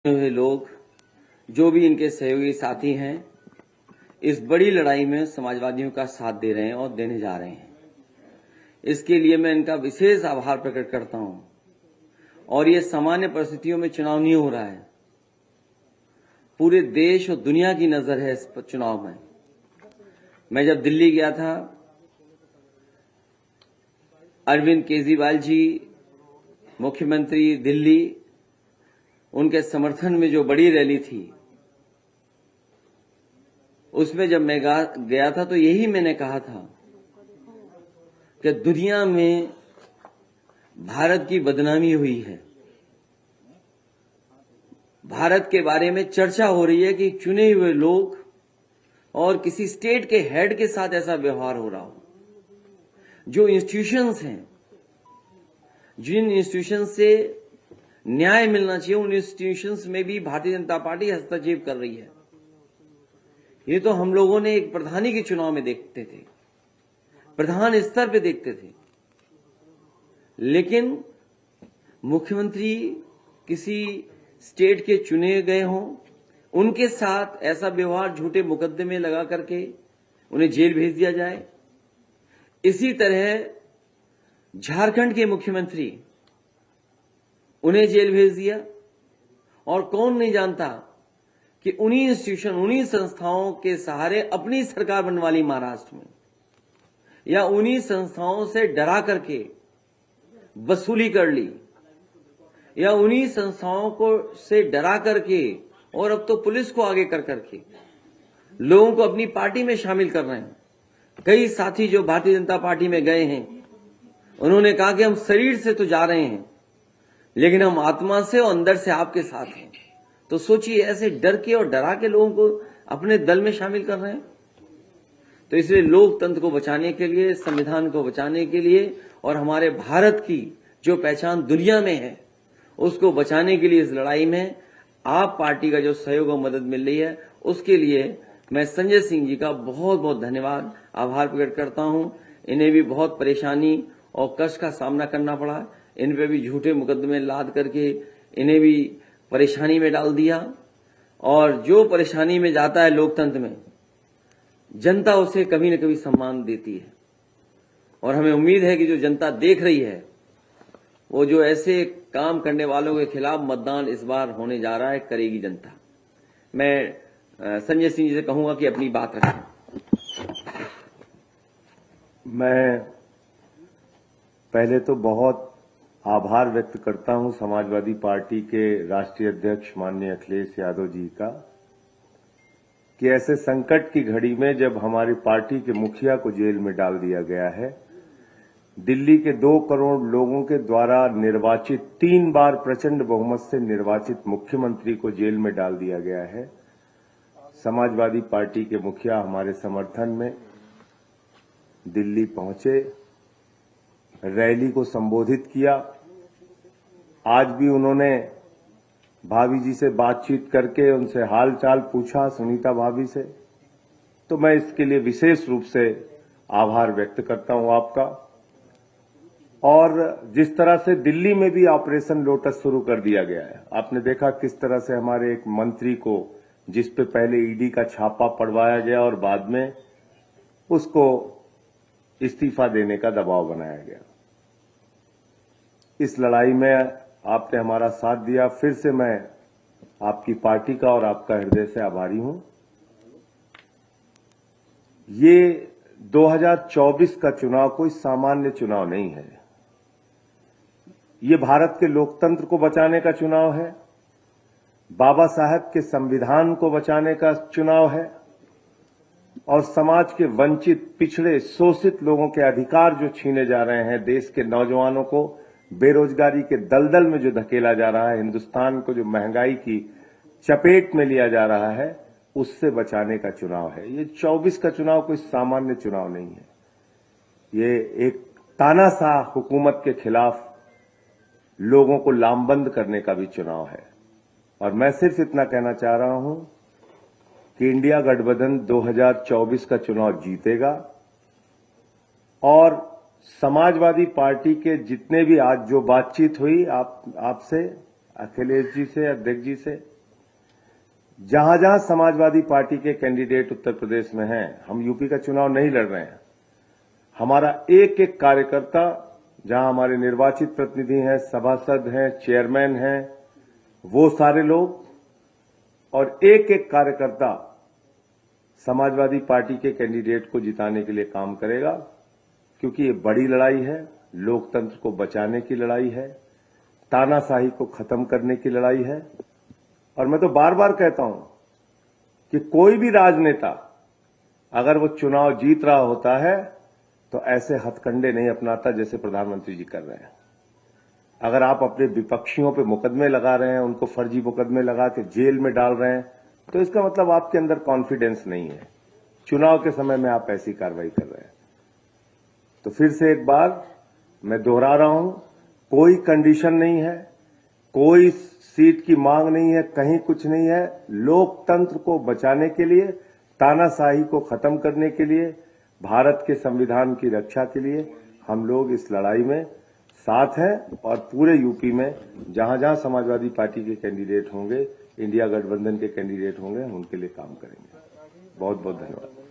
हुए लोग, जो भी इनके सहयोगी साथी हैं, इस बड़ी लड़ाई में समाजवादियों का साथ दे रहे हैं और देने जा रहे हैं। इसके लिए मैं इनका विशेष आभार प्रकट करता हूं। और ये सामान्य परिस्थितियों में चुनाव नहीं हो रहा है, पूरे देश और दुनिया की नजर है इस चुनाव में। मैं जब दिल्ली गया था, अरविंद केजरीवाल जी मुख्यमंत्री दिल्ली, उनके समर्थन में जो बड़ी रैली थी, उसमें जब मैं गया था तो यही मैंने कहा था कि दुनिया में भारत की बदनामी हुई है। भारत के बारे में चर्चा हो रही है कि चुने हुए लोग और किसी स्टेट के हेड के साथ ऐसा व्यवहार हो रहा हो। जो इंस्टीट्यूशंस हैं, जिन इंस्टीट्यूशंस से न्याय मिलना चाहिए, उन इंस्टीट्यूशंस में भी भारतीय जनता पार्टी हस्तक्षेप कर रही है। ये तो हम लोगों ने एक प्रधानी के चुनाव में देखते थे, प्रधान स्तर पे देखते थे, लेकिन मुख्यमंत्री किसी स्टेट के चुने गए हों, उनके साथ ऐसा व्यवहार, झूठे मुकदमे लगा करके उन्हें जेल भेज दिया जाए। इसी तरह झारखंड के मुख्यमंत्री, उन्हें जेल भेज दिया। और कौन नहीं जानता कि उन्हीं इंस्टीट्यूशन, उन्हीं संस्थाओं के सहारे अपनी सरकार बनवा ली महाराष्ट्र में, या उन्हीं संस्थाओं से डरा करके वसूली कर ली, या उन्हीं संस्थाओं को से डरा करके, और अब तो पुलिस को आगे कर करके लोगों को अपनी पार्टी में शामिल कर रहे हैं। कई साथी जो भारतीय जनता पार्टी में गए हैं, उन्होंने कहा कि हम शरीर से तो जा रहे हैं, लेकिन हम आत्मा से और अंदर से आपके साथ हैं। तो सोचिए, ऐसे डर के और डरा के लोगों को अपने दल में शामिल कर रहे हैं। तो इसलिए लोकतंत्र को बचाने के लिए, संविधान को बचाने के लिए, और हमारे भारत की जो पहचान दुनिया में है, उसको बचाने के लिए इस लड़ाई में आप पार्टी का जो सहयोग और मदद मिल रही है, उसके लिए मैं संजय सिंह जी का बहुत बहुत धन्यवाद, आभार प्रकट करता हूं। इन्हें भी बहुत परेशानी और कष्ट का सामना करना पड़ा। इन पे भी झूठे मुकदमे लाद करके इन्हें भी परेशानी में डाल दिया। और जो परेशानी में जाता है लोकतंत्र में, जनता उसे कभी न कभी सम्मान देती है। और हमें उम्मीद है कि जो जनता देख रही है, वो जो ऐसे काम करने वालों के खिलाफ मतदान इस बार होने जा रहा है, करेगी जनता। मैं संजय सिंह जी से कहूंगा कि अपनी बात रखें। मैं पहले तो बहुत आभार व्यक्त करता हूं समाजवादी पार्टी के राष्ट्रीय अध्यक्ष माननीय अखिलेश यादव जी का, कि ऐसे संकट की घड़ी में जब हमारी पार्टी के मुखिया को जेल में डाल दिया गया है, दिल्ली के 2 करोड़ लोगों के द्वारा निर्वाचित, 3 बार प्रचंड बहुमत से निर्वाचित मुख्यमंत्री को जेल में डाल दिया गया है, समाजवादी पार्टी के मुखिया हमारे समर्थन में दिल्ली पहुंचे, रैली को संबोधित किया। आज भी उन्होंने भाभी जी से बातचीत करके उनसे हाल चाल पूछा, सुनीता भाभी से। तो मैं इसके लिए विशेष रूप से आभार व्यक्त करता हूं आपका। और जिस तरह से दिल्ली में भी ऑपरेशन लोटस शुरू कर दिया गया है, आपने देखा किस तरह से हमारे एक मंत्री को, जिस पे पहले ईडी का छापा पड़वाया गया और बाद में उसको इस्तीफा देने का दबाव बनाया गया। इस लड़ाई में आपने हमारा साथ दिया। फिर से मैं आपकी पार्टी का और आपका हृदय से आभारी हूं। ये 2024 का चुनाव कोई सामान्य चुनाव नहीं है। ये भारत के लोकतंत्र को बचाने का चुनाव है, बाबा साहब के संविधान को बचाने का चुनाव है, और समाज के वंचित, पिछड़े, शोषित लोगों के अधिकार जो छीने जा रहे हैं, देश के नौजवानों को बेरोजगारी के दलदल में जो धकेला जा रहा है, हिंदुस्तान को जो महंगाई की चपेट में लिया जा रहा है, उससे बचाने का चुनाव है। ये 24 का चुनाव कोई सामान्य चुनाव नहीं है। ये एक तानाशाह हुकूमत के खिलाफ लोगों को लामबंद करने का भी चुनाव है। और मैं सिर्फ इतना कहना चाह रहा हूं कि इंडिया गठबंधन 2024 का चुनाव जीतेगा, और समाजवादी पार्टी के जितने भी आज जो बातचीत हुई आपसे, अखिलेश जी से, अध्यक्ष जी से, जहां जहां समाजवादी पार्टी के कैंडिडेट उत्तर प्रदेश में हैं, हम यूपी का चुनाव नहीं लड़ रहे हैं। हमारा एक एक कार्यकर्ता, जहां हमारे निर्वाचित प्रतिनिधि हैं, सभासद हैं, चेयरमैन हैं, वो सारे लोग और एक एक कार्यकर्ता समाजवादी पार्टी के कैंडिडेट को जिताने के लिए काम करेगा, क्योंकि ये बड़ी लड़ाई है, लोकतंत्र को बचाने की लड़ाई है, तानाशाही को खत्म करने की लड़ाई है। और मैं तो बार बार कहता हूं कि कोई भी राजनेता अगर वो चुनाव जीत रहा होता है तो ऐसे हथकंडे नहीं अपनाता जैसे प्रधानमंत्री जी कर रहे हैं। अगर आप अपने विपक्षियों पे मुकदमे लगा रहे हैं, उनको फर्जी मुकदमे लगा के जेल में डाल रहे हैं, तो इसका मतलब आपके अंदर कॉन्फिडेंस नहीं है। चुनाव के समय में आप ऐसी कार्रवाई कर रहे हैं। तो फिर से एक बार मैं दोहरा रहा हूं, कोई कंडीशन नहीं है, कोई सीट की मांग नहीं है, कहीं कुछ नहीं है। लोकतंत्र को बचाने के लिए, तानाशाही को खत्म करने के लिए, भारत के संविधान की रक्षा के लिए हम लोग इस लड़ाई में साथ हैं और पूरे यूपी में जहां जहां समाजवादी पार्टी के कैंडिडेट होंगे, इंडिया गठबंधन के कैंडिडेट होंगे, हम उनके लिए काम करेंगे। बहुत बहुत धन्यवाद।